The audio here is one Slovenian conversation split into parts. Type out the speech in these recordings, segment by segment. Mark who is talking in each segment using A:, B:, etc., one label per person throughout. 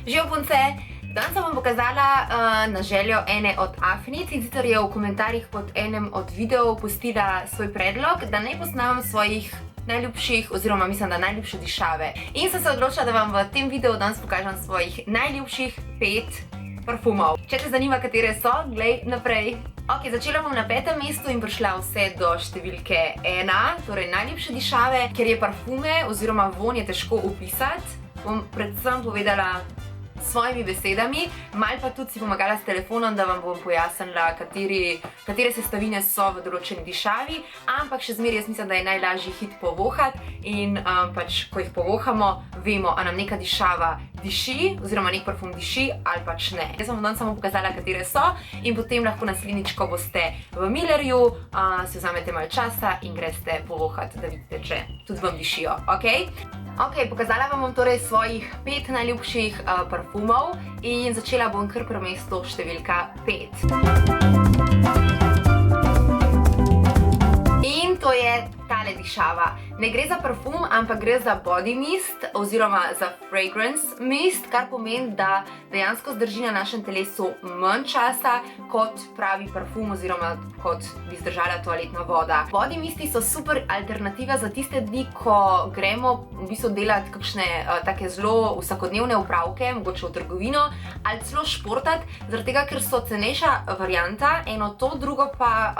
A: Živijo punce! Danes vam bom pokazala na željo ene od afnic, in sicer je v komentarjih pod enem od videov pustila svoj predlog, da naj posnamem svojih najljubših, oziroma mislim, da najljubše dišave. In sem se odločila, da vam v tem videu danes pokažem svojih najljubših 5 parfumov. Če te zanima, katere so, glej naprej. Ok, začela bom na 5. mestu in prišla vse do številke 1, torej najljubše dišave, ker je parfume oziroma vonj je težko opisati. Bom predvsem povedala svojimi besedami, malo pa tudi si pomagala s telefonom, da vam bom pojasnila, katere sestavine so v določeni dišavi, ampak še zmeraj jaz mislim, da je najlažji hit povohati in pač, ko jih povohamo, vemo, a nam neka dišava diši, oziroma nek parfum diši ali pač ne. Jaz vam danes samo pokazala, katere so in potem lahko naslednjič, ko boste v Millerju, si vzamete malo časa in greste povohati, da vidite, če tudi vam dišijo, ok? Ok, pokazala vam bom torej svojih 5 najljubših parfumov in začela bom kar pri mestu številka 5. In to je tale dišava. Ne gre za parfum, ampak gre za body mist oziroma za fragrance mist, kar pomeni, da dejansko zdrži na našem telesu manj časa kot pravi parfum oziroma kot bi zdržala toaletna voda. Body misti so super alternativa za tiste dni, ko gremo v bistvu delati kakšne take zelo vsakodnevne opravke, mogoče v trgovino, ali celo športati, zaradi tega, ker so cenejša varianta, eno to, drugo pa,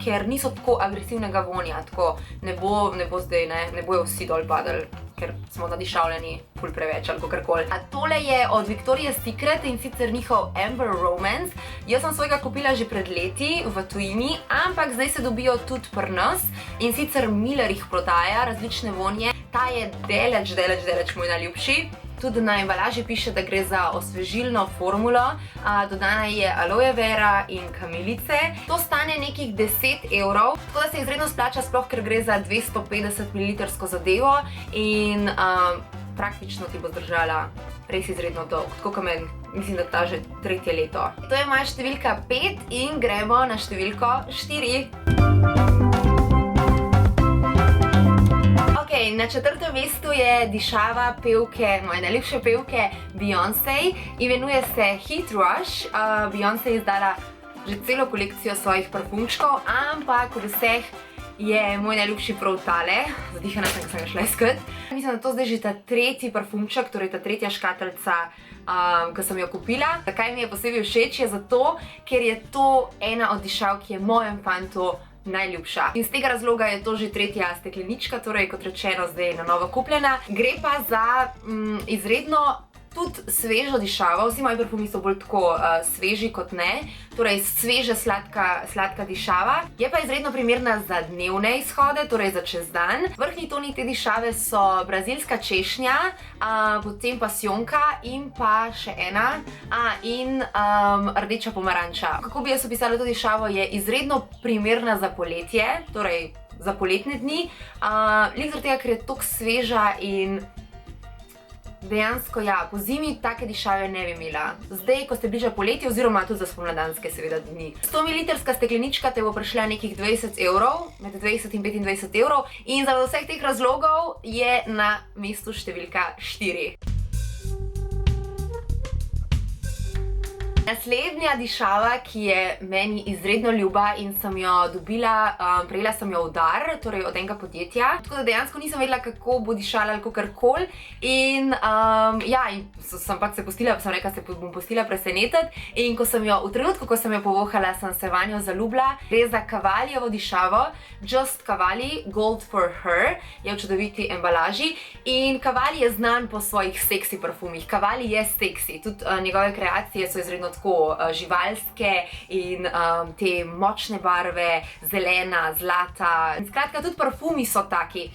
A: ker niso tako agresivnega vonja, tako ne bo zdaj, ne bojo vsi dol padali, ker smo nadišavljeni ful preveč ali kakorkoli. A tole je od Victoria's Secret in sicer njihov Amber Romance. Jaz sem svojega kupila že pred leti v tujini, ampak zdaj se dobijo tudi pri nas in sicer Miller jih prodaja, različne vonje. Ta je daleč moj najljubši. Tudi na embalaži piše, da gre za osvežilno formulo, dodana je aloe vera in kamilice. To stane nekih 10 evrov, tako da se izredno splača, sploh ker gre za 250 ml zadevo in praktično ti bo zdržala res izredno dolg, tako kot meni, mislim, da ta že 3. leto. To je moja številka 5 in gremo na številko 4. Na 4. mestu je dišava pevke, moje najljubše pevke Beyoncé, imenuje se Heat Rush. Beyoncé je izdala že celo kolekcijo svojih parfumčkov, ampak od vseh je moj najljubši prav tale. Zadihana sem, ko sem ga šla iskat. Mislim, da to zdaj že ta 3. parfumček, torej ta 3. škatlica, ko sem jo kupila. Zakaj mi je posebej všeč? Je zato, ker je to ena od dišav, ki je mojem fantu najljubša. In z tega razloga je to že 3. steklenička, torej kot rečeno zdaj na novo kupljena. Gre pa za izredno tudi svežo dišavo, vsi moji parfumi so bolj tako sveži kot ne, torej sveže sladka dišava. Je pa izredno primerna za dnevne izhode, torej za čez dan. Vrhnji toni te dišave so brazilska češnja, potem pasijonka in pa še ena, in rdeča pomaranča. Kako bi jaz opisala to dišavo, je izredno primerna za poletje, torej za poletne dni, lik zaradi tega, ker je toliko sveža in dejansko, ja, po zimi take dišave ne bi imela. Zdaj, ko se bliža poletje, oziroma tudi za spomladanske seveda dni. 100 ml steklenička te bo prišla nekih 20 evrov, med 20 in 25 evrov in zaradi vseh teh razlogov je na mestu številka 4. Naslednja dišava, ki je meni izredno ljuba in sem jo dobila, prejela sem jo v dar, torej od enega podjetja. Tako da dejansko nisem vedela, kako bo dišala ali kakorkoli. In ja, sem pač se pustila, sem rekla, se bom pustila presenetiti. In ko sem jo, v trenutku, ko sem jo povohala, sem se vanjo zaljubila. Gre za Cavallijevo dišavo, Just Cavalli, Gold for Her, je v čudoviti embalaži. In Cavalli je znan po svojih seksi parfumih. Cavalli je seksi, tudi njegove kreacije so izredno tako živalske in te močne barve, zelena, zlata. Skratka, tudi parfumi so taki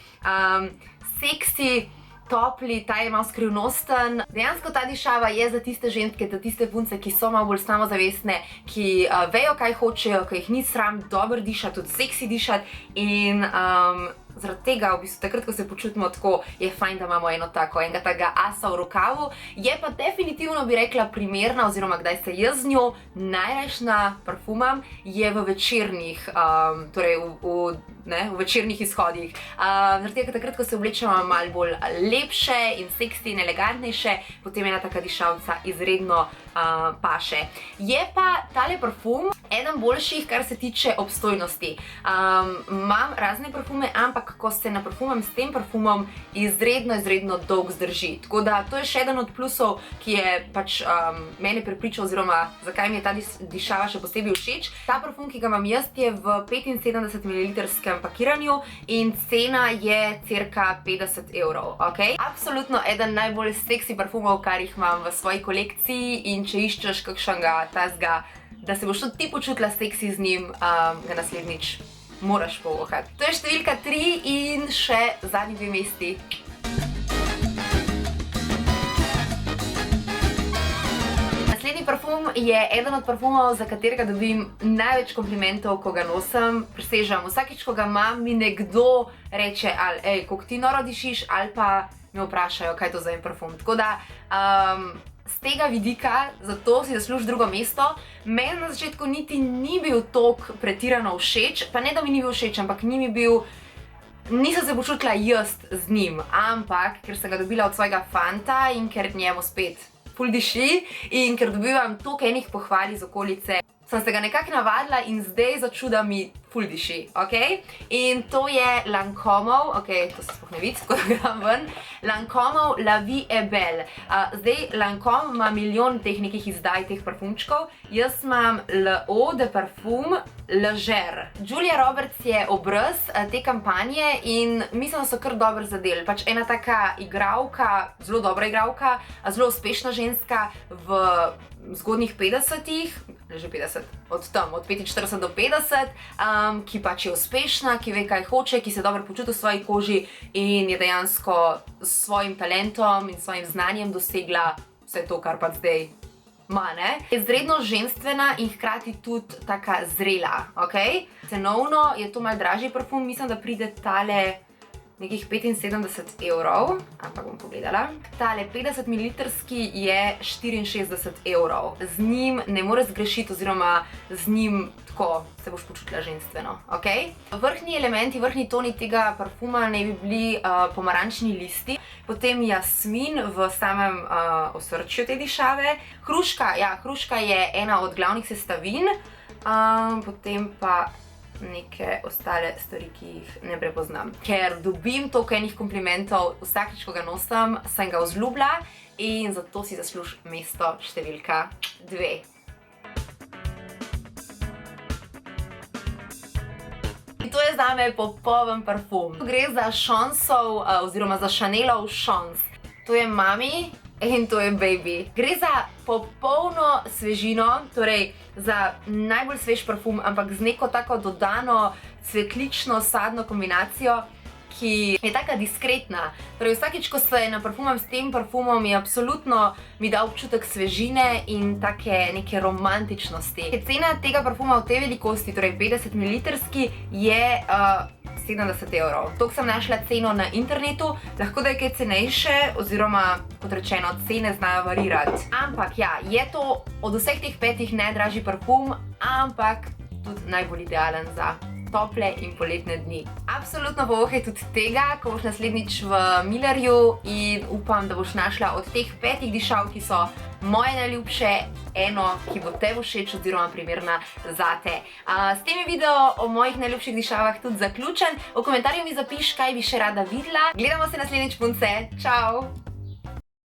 A: seksi, topli, ta je malo skrivnosten. Dejansko ta dišava je za tiste ženske, za tiste punce, ki so malo bolj samozavestne, ki vejo, kaj hočejo, ki jih ni sram dobro dišati, tudi seksi dišati in zaradi tega, v bistvu takrat, ko se počutimo tako, je fajn, da imamo enega takega asa v rokavu. Je pa definitivno, bi rekla, primerna, oziroma kdaj se jaz z njo najrajšna parfumam, je v večernih, torej v večernih izhodih. Zaradi tega, takrat, ko se oblečemo malo bolj lepše in seksi in elegantnejše, potem ena taka dišavca izredno paše. Je pa tale parfum eden boljših, kar se tiče obstojnosti. Imam razne parfume, ampak ko se naparfumam s tem parfumom, izredno dolgo zdrži. Tako da to je še eden od plusov, ki je pač mene prepričal, oziroma zakaj mi je ta dišava še posebej všeč. Ta parfum, ki ga imam jaz, je v 75 ml pakiranju in cena je cirka 50 evrov, ok? Absolutno eden najbolj seksi parfumov, kar jih imam v svoji kolekciji, in če iščeš kakšnega tazga, da se boš tudi ti počutila seksi z njim, ga naslednjič moraš povohati. To je številka 3 in še zadnji 2 mesti. Naslednji parfum je eden od parfumov, za katerega dobim največ komplimentov, ko ga nosim. Presežem, vsakič, ko ga imam, mi nekdo reče, ali kako ti noro dišiš, ali pa me vprašajo, kaj je to za en parfum. Tako da, z tega vidika, zato si zasluži drugo mesto. Meni na začetku niti ni bil toliko pretirano všeč, pa ne, da mi ni bil všeč, ampak nisem se počutila jaz z njim, ampak ker sem ga dobila od svojega fanta in ker njemu spet ful diši in ker dobivam toliko enih pohval iz okolice, sem se ga nekako navadila in zdaj začuda mi ful diši, ok? In to je Lancomeov, ok, to se sploh ne vidi, tako da grem ven, Lancomeov La Vie est Belle. Zdaj, Lancome ima milijon teh nekih izdaj teh parfumčkov, jaz imam L'Eau de Parfum Légère. Julia Roberts je obraz te kampanje in mislim, da so kar dobro zadeli. Pač ena taka igralka, zelo dobra igralka, zelo uspešna ženska v zgodnjih 50-ih, že 50, od 45 do 50, ki pač je uspešna, ki ve, kaj hoče, ki se dobro počuti v svoji koži in je dejansko s svojim talentom in svojim znanjem dosegla vse to, kar pa zdaj ima, ne? Je izredno ženstvena in hkrati tudi taka zrela, ok? Cenovno je to malo dražji parfum, mislim, da pride tale nekih 75 evrov, ampak bom pogledala. Tale 50 ml je 64 evrov. Z njim ne moreš zgrešiti, oziroma z njim tako se boš počutila ženstveno, ok? Vrhnji elementi, vrhnji toni tega parfuma naj bi bili pomarančni listi, potem jasmin v samem osrčju te dišave. Hruška, ja, hruška je ena od glavnih sestavin, potem pa neke ostale stvari, ki jih ne prepoznam. Ker dobim toliko enih komplimentov vsakič, ko ga nosim, sem ga vzljubila in zato si zasluži mesto številka 2. In to je zame popoln parfum. Gre za Chansov, oziroma za Chanelov Chans. To je Mami in to je Baby. Gre za popolno svežino, torej za najbolj svež parfum, ampak z neko tako dodano cvetlično sadno kombinacijo, ki je taka diskretna. Torej vsakič, ko se naparfumam s tem parfumom, je absolutno mi da občutek svežine in take neke romantičnosti. Cena tega parfuma v tej velikosti, torej 50 ml, je 70 evrov. Toliko sem našla ceno na internetu, lahko da je kaj cenejše, oziroma, kot rečeno, cene znajo varirati. Ampak ja, je to od vseh teh 5 najdražji parfum, ampak tudi najbolj idealen za tople in poletne dni. Absolutno povohaj tudi tega, ko boš naslednjič v Millerju, in upam, da boš našla od teh 5 dišav, ki so moje najljubše, eno, ki bo tebi všeč oziroma primerna zate. S tem je video o mojih najljubših dišavah tudi zaključen. V komentarju mi zapiš, kaj bi še rada videla. Gledamo se naslednjič, punce. Čau!